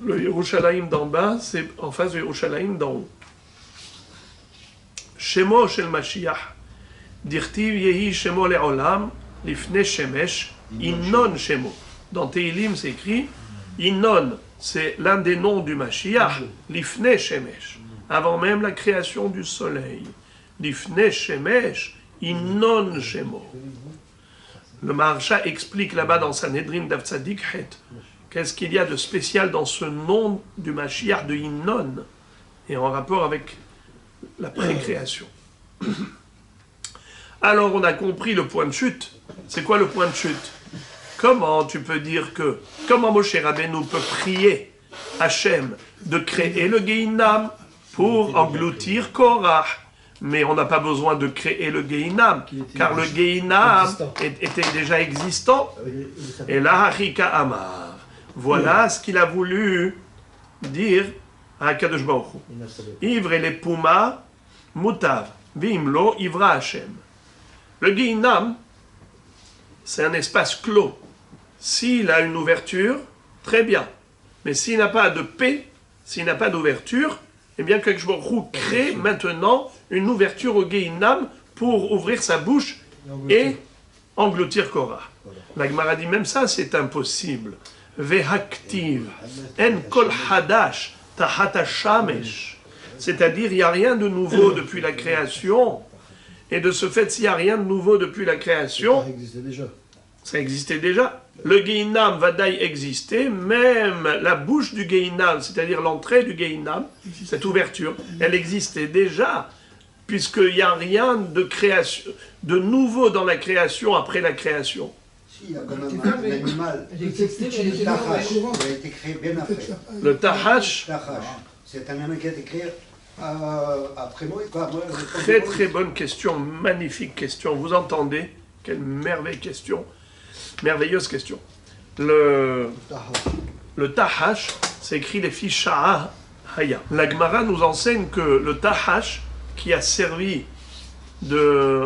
S1: Le Yerushalayim d'en bas, c'est en face du Yerushalayim d'en haut. Shemo Shel Mashiach, Dirtiv Yehi Shemo Le'olam, Lifne Shemesh, Innon Shemo. Dans Teilim, c'est écrit Innon, c'est l'un des noms du Mashiach, Lifne Shemesh, avant même la création du soleil. Lifne Shemesh, Innon Shemo. Le Maharsha explique là-bas dans Sanhedrin Daf Tzadik Het, qu'est-ce qu'il y a de spécial dans ce nom du Mashiach de Innon, et en rapport avec la pré-création. Alors on a compris le point de chute. C'est quoi le point de chute? Comment tu peux dire que, comment Moshe Rabbeinu peut prier Hachem de créer le Gehinam pour engloutir Korah? Mais on n'a pas besoin de créer le Gehinam, car le Gehinam était déjà existant. Et là, Harika Amar, voilà ce qu'il a voulu dire à Kadosh Baruch Hu. Ivre et les Puma, Mutav, Vimlo, Ivra Hachem. Le Gehinam, c'est un espace clos. S'il a une ouverture, très bien. Mais s'il n'a pas de paix, s'il n'a pas d'ouverture, eh bien, Kadosh Baruch Hu crée maintenant une ouverture au Gehinam pour ouvrir sa bouche et engloutir Korah. La Gemara dit même ça, c'est impossible. Vehaktiv, en kol hadash, tahat hashamesh. C'est-à-dire, il n'y a rien de nouveau depuis la création. Et de ce fait, s'il n'y a rien de nouveau depuis la création,
S2: Ça existait déjà.
S1: ça existait déjà. Le Gehinam va d'ailleurs exister, même la bouche du Gehinam, c'est-à-dire l'entrée du Gehinam, cette ouverture, elle existait déjà, puisqu'il n'y a rien de création, de nouveau dans la création après la création.
S5: Si, il y a quand même un animal.
S4: Elle existait, mais elle
S5: Le
S4: était pas
S5: Tahash,
S4: au courant.
S5: il a été créé bien après.
S1: Le Tahash,
S5: Tahash, c'est un animal qui a été créé après moi.
S1: très très bonne question, magnifique question. Vous entendez? Quelle merveilleuse question. Merveilleuse question. Le Tahash, c'est écrit les fiches Sha'a Haya. La Gemara nous enseigne que le Tahash, qui a servi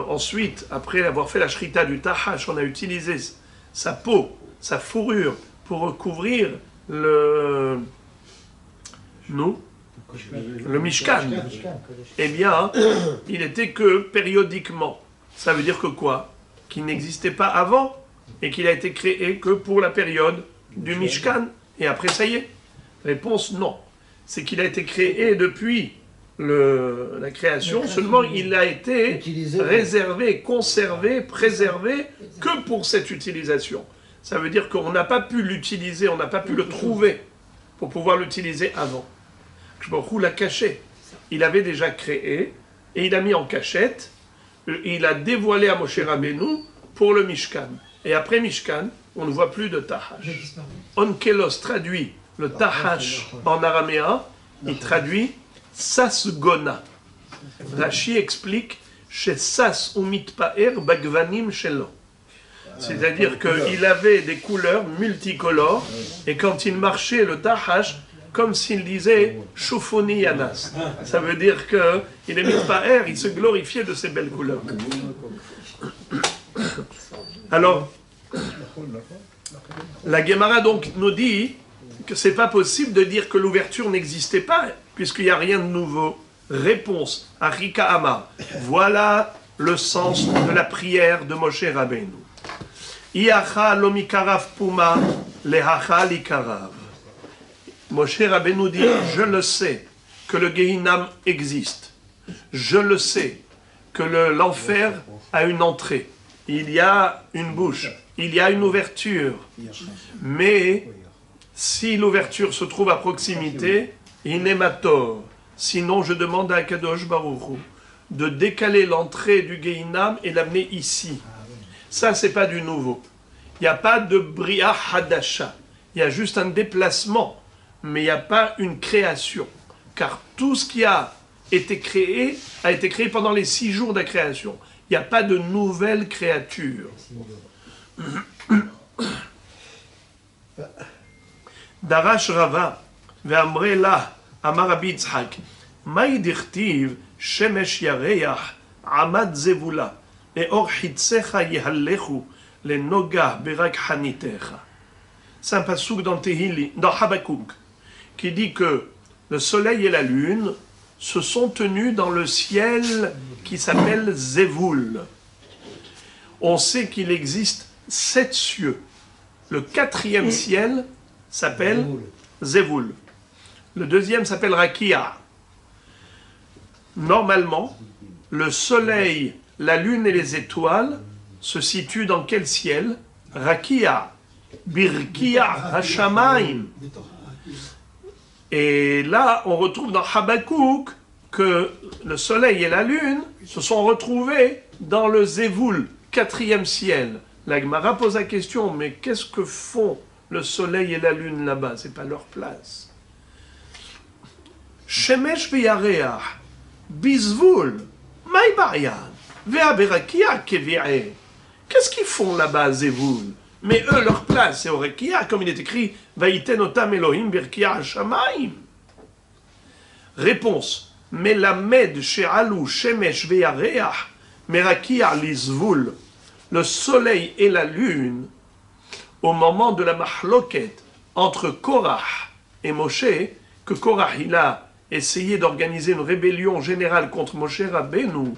S1: ensuite, après avoir fait la shrita du Tahash, on a utilisé sa peau, sa fourrure, pour recouvrir le Mishkan. Eh bien, il n'était que périodiquement. Ça veut dire que quoi? Qu'il n'existait pas avant et qu'il a été créé que pour la période du Mishkan. Et après, ça y est. Réponse non. C'est qu'il a été créé depuis la création, seulement il a été
S2: Utilisé.
S1: réservé, conservé, préservé que pour cette utilisation. Ça veut dire qu'on n'a pas pu l'utiliser, on n'a pas pu le trouver pour pouvoir l'utiliser avant. Baruch Hu l'a caché. Il avait déjà créé et il a mis en cachette. Il a dévoilé à Moshe Rabbeinu pour le Mishkan. Et après Mishkan, on ne voit plus de Tahash. Onkelos traduit le Tahash en araméen, il traduit Sas-Gona. Rashi explique chez Sas Umitpaer Bagvanim Shelo. C'est-à-dire qu'il avait des couleurs multicolores et quand il marchait le Tahash, comme s'il disait Shufoni Yanas. Ça veut dire qu'il est mitpaer, il se glorifiait de ces belles couleurs. Alors, la Gemara donc nous dit que c'est pas possible de dire que l'ouverture n'existait pas, puisqu'il n'y a rien de nouveau. Réponse, Arika Ama. Voilà le sens de la prière de Moshe Rabbeinu. Iacha lomikarav puma lehacha likarav. Moshe Rabbeinu dit, je le sais que le Gehinam existe. Je le sais que l'enfer a une entrée. il y a une bouche, il y a une ouverture. Mais si l'ouverture se trouve à proximité, inémator. Sinon, je demande à Akadosh Baruch Hu de décaler l'entrée du Gehinam et l'amener ici. Ça, c'est pas du nouveau. Il n'y a pas de Bria Hadasha. Il y a juste un déplacement, mais il n'y a pas une création. Car tout ce qui a été créé pendant les 6 jours de la création. Il n'y a pas de nouvelle créature. Darash Rava, ve'amre la, amar Rabbi Yitzhak, maï dirtiv, shemesh yareach, amad zevula, et or hitzecha yehallechu, le noga berak hanitecha. C'est un pasouk dans Tehili, dans Habakkuk, qui dit que le soleil et la lune se sont tenus dans le ciel qui s'appelle Zévoul. On sait qu'il existe 7 cieux. Le 4e ciel s'appelle Zévoul. Le 2e s'appelle Rakia. Normalement, le soleil, la lune et les étoiles se situent dans quel ciel? Rakia. Birkia Hashamayim. Et là, on retrouve dans Habakkuk que le soleil et la lune se sont retrouvés dans le Zévoul, 4e ciel. La Gemara pose la question, mais qu'est-ce que font le soleil et la lune là-bas? C'est pas leur place. Shemesh ve'yareach, bizvul, maï ba'yan, ve'aberakia kevi'e. Qu'est-ce qu'ils font là-bas à Zévoul? Mais eux, leur place, c'est au Rekia, comme il est écrit, Vaïten otam Elohim birkia hashamayim. Réponse. Melamed she'alu shemesh ve'yareach, merakia lizvul. Le soleil et la lune, au moment de la mahloket entre Korach et Moshe, que Korach il a essayé d'organiser une rébellion générale contre Moshe Rabbeinu,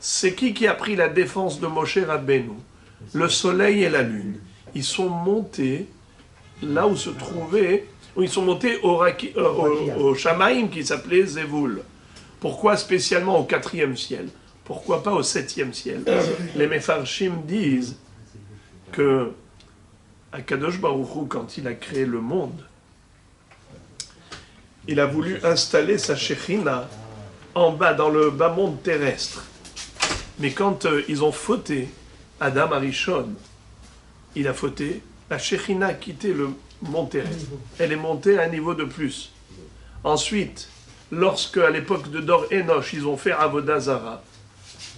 S1: c'est qui a pris la défense de Moshe Rabbeinu? Le soleil et la lune. Ils sont montés là où se trouvait, où ils sont montés au Shamaïm qui s'appelait Zévoul. Pourquoi spécialement au 4e ciel? Pourquoi pas au 7e ciel? Les Mefarshim disent que Akadosh Baruch Hu, quand il a créé le monde, il a voulu installer sa Shekhinah en bas, dans le bas monde terrestre. Mais quand ils ont fauté, Adam Arishon, il a fauté, la Shekhinah a quitté le monde terrestre. Elle est montée à un niveau de plus. Ensuite, lorsque, à l'époque de Dor Enoch, ils ont fait Avodah Zara,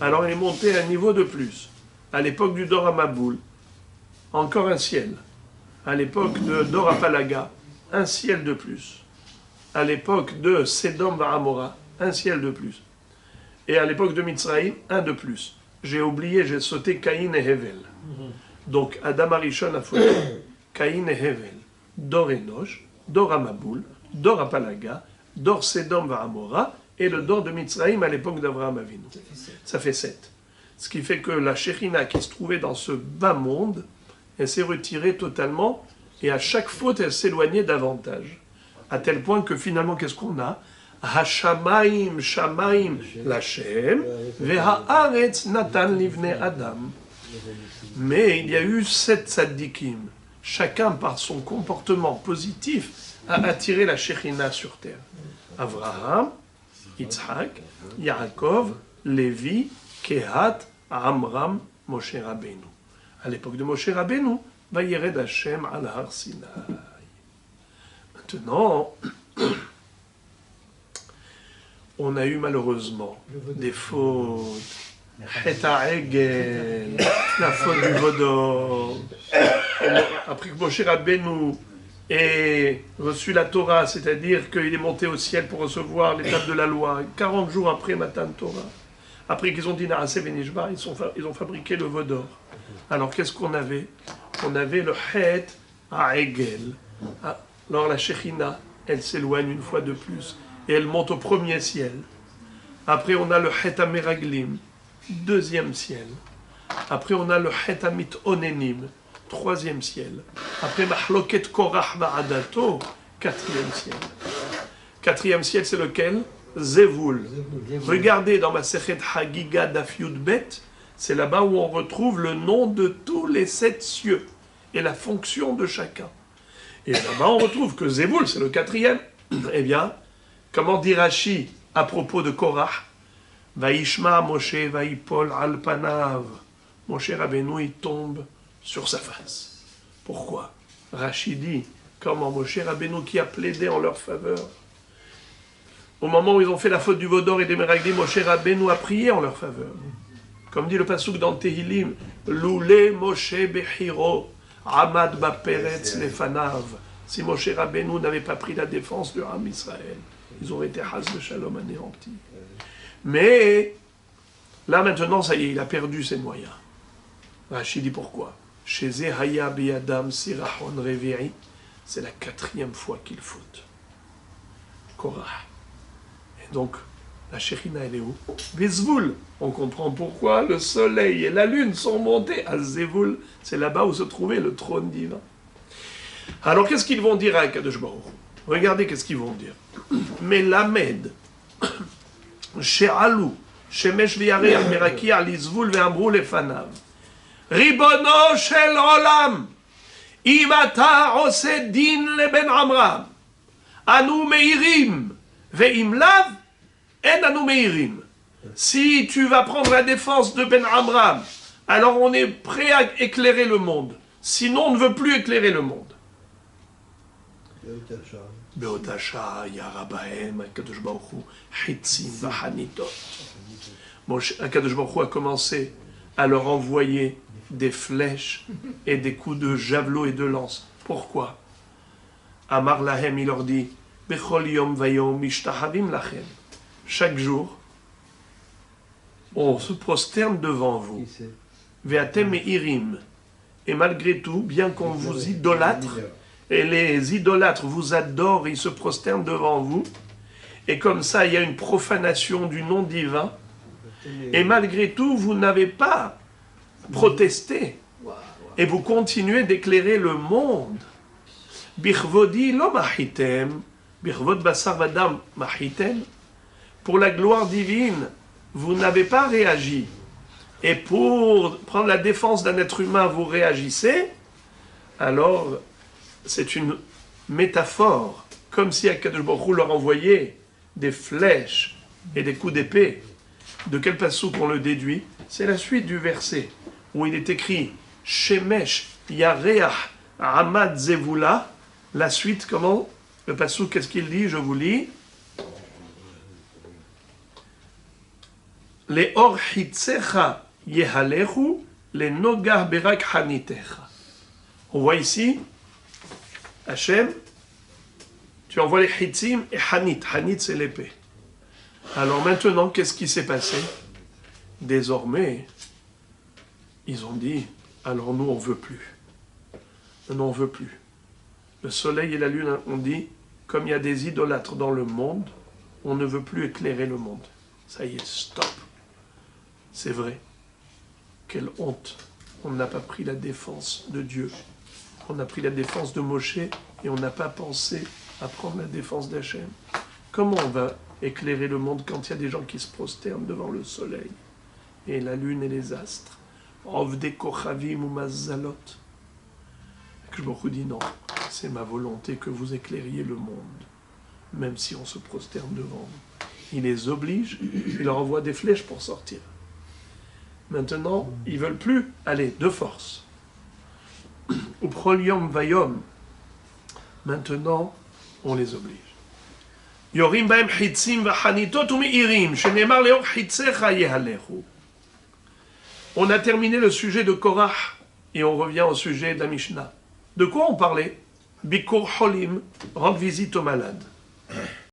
S1: alors elle est montée à un niveau de plus. À l'époque du Dor Amaboul, encore un ciel. À l'époque de Dor Apalaga, un ciel de plus. À l'époque de Sedom Vahamora, un ciel de plus. Et à l'époque de Mitzraïm, un de plus. J'ai oublié, j'ai sauté Caïn et Hevel. Donc Adam Arishon a fauté Caïn et Hevel. Dor Enoch, Dor Amaboul, Dor Apalaga, Dor Sedom Vahamora et le Dor de Mitzraïm à l'époque d'Avraham Avinu. Ça fait 7. Ce qui fait que la Shekhinah qui se trouvait dans ce bas monde, elle s'est retirée totalement et à chaque faute, elle s'éloignait davantage. À tel point que finalement, qu'est-ce qu'on a? Hashamaim, Shamaim, Lachem, Ve'haaretz Natan Livne Adam. Mais il y a eu 7 tzaddikim. Chacun, par son comportement positif, a attiré la Shekhinah sur terre. Avraham, Yitzhak, Yaakov, Lévi, Kehat, Amram, Moshe Rabbeinu. À l'époque de Moshe Rabbeinu, Vayered Hashem al Har Sinai. Maintenant, on a eu malheureusement des fautes. Het ha'egel, la faute du Vaudor. Après que Moshe Rabbeinu ait reçu la Torah, c'est-à-dire qu'il est monté au ciel pour recevoir l'étape de la loi, 40 jours après Matan Torah, après qu'ils ont dit Naaseh Benishba, ils ont fabriqué le Vaudor. Alors qu'est-ce qu'on avait? On avait le Het ha'egel. Alors la Shekhinah, elle s'éloigne une fois de plus et elle monte au 1er ciel. Après on a le Het HaMeraglim, 2e ciel. Après on a le Het HaMitonenim, 3e ciel. Après Mahloket Korach Ba'adato, 4e ciel. 4e ciel c'est lequel? Zévoul. Regardez dans ma Sechet Hagiga Daf Yud Bet, C'est là-bas où on retrouve le nom de tous les 7 cieux et la fonction de chacun. Et là-bas, on retrouve que Zéboul, c'est le 4e. Eh bien, comment dit Rashi à propos de Korah? Vaishma Moshe Vaipol al panav. Moshe Rabbeinu, il tombe sur sa face. Pourquoi? Rashi dit, comment Moshe Rabbeinu qui a plaidé en leur faveur. Au moment où ils ont fait la faute du veau d'or et des Meraglim, Moshe Rabbeinu a prié en leur faveur. Comme dit le passouk dans Tehilim, Loulé Moshe Bechiro, Amad Baperetz Lefanav. Si Moshe Rabbeinu n'avait pas pris la défense de Ham Israël, ils auraient été Haz de Shalom anéantis. Mais là maintenant, ça y est, il a perdu ses moyens. Rashi dit pourquoi? Chez Zehaya Beyadam Sirahon Revi'i, c'est la 4e fois qu'il faute. Korah. Et donc, la Shekhinah, elle est où? Bezvoul. On comprend pourquoi le soleil et la lune sont montés à Zévoul. C'est là-bas où se trouvait le trône divin. Alors, qu'est-ce qu'ils vont dire à Akadosh Baruch Hu? Regardez qu'est-ce qu'ils vont dire. Melamed, She'alu, Shemesh V'yareach Meraki al Izvul Ve'amru Lefanav. Ribono Shel Olam, Im ata ose din leben Amram, Anu Meirim, Ve'im lav, En Anu Meirim. Si tu vas prendre la défense de Ben Amram, alors on est prêt à éclairer le monde. Sinon, on ne veut plus éclairer le monde. Beotasha, Yarabahem, Akadosh Baruch Hu, Hitzim, Vahanitot. Akadosh Baruch Hu a commencé à leur envoyer des flèches et des coups de javelot et de lance. Pourquoi? Amar Lahem, il leur dit, Bechol Yom Vayom Mishtahavim Lachem. Chaque jour, on se prosterne devant vous. Ve'atem Irim. Et malgré tout, bien qu'on vous idolâtre, et les idolâtres vous adorent, ils se prosternent devant vous, et comme ça, il y a une profanation du nom divin, et malgré tout, vous n'avez pas protesté, et vous continuez d'éclairer le monde. Birvodi lo mahitem, birvod basar vadam mahitem, pour la gloire divine, vous n'avez pas réagi. Et pour prendre la défense d'un être humain, vous réagissez, alors c'est une métaphore, comme si Akadosh Baruch Hu leur envoyait des flèches et des coups d'épée. De quel passouk on le déduit? C'est la suite du verset, où il est écrit « Shemesh Yareach Amad Zevula ». La suite, comment? Le passouk, qu'est-ce qu'il dit? Je vous lis. « Les or hitzecha yehalechu, les nogah berak hanitecha ». On voit ici, Hachem, tu envoies les hitzim et hanit. Hanit, c'est l'épée. Alors maintenant, qu'est-ce qui s'est passé? Désormais, ils ont dit, alors nous, on ne veut plus. Nous, on ne veut plus. Le soleil et la lune ont dit, comme il y a des idolâtres dans le monde, on ne veut plus éclairer le monde. Ça y est, stop. C'est vrai. Quelle honte. On n'a pas pris la défense de Dieu. On a pris la défense de Moshe et on n'a pas pensé à prendre la défense d'Hachem. Comment on va éclairer le monde quand il y a des gens qui se prosternent devant le soleil et la lune et les astres? Ovde kochavim ou mazzalot. Que je me dis non, c'est ma volonté que vous éclairiez le monde, même si on se prosterne devant vous. Il les oblige, il leur envoie des flèches pour sortir. Maintenant, ils ne veulent plus aller de force. Ou prolium vayom. Maintenant, on les oblige. Yorim baem hitzim vachanitot umiirim, shenemar leor hitzecha yehalechu. On a terminé le sujet de Korah et on revient au sujet de la Mishnah. De quoi on parlait? Bikur holim, rendre visite aux malades.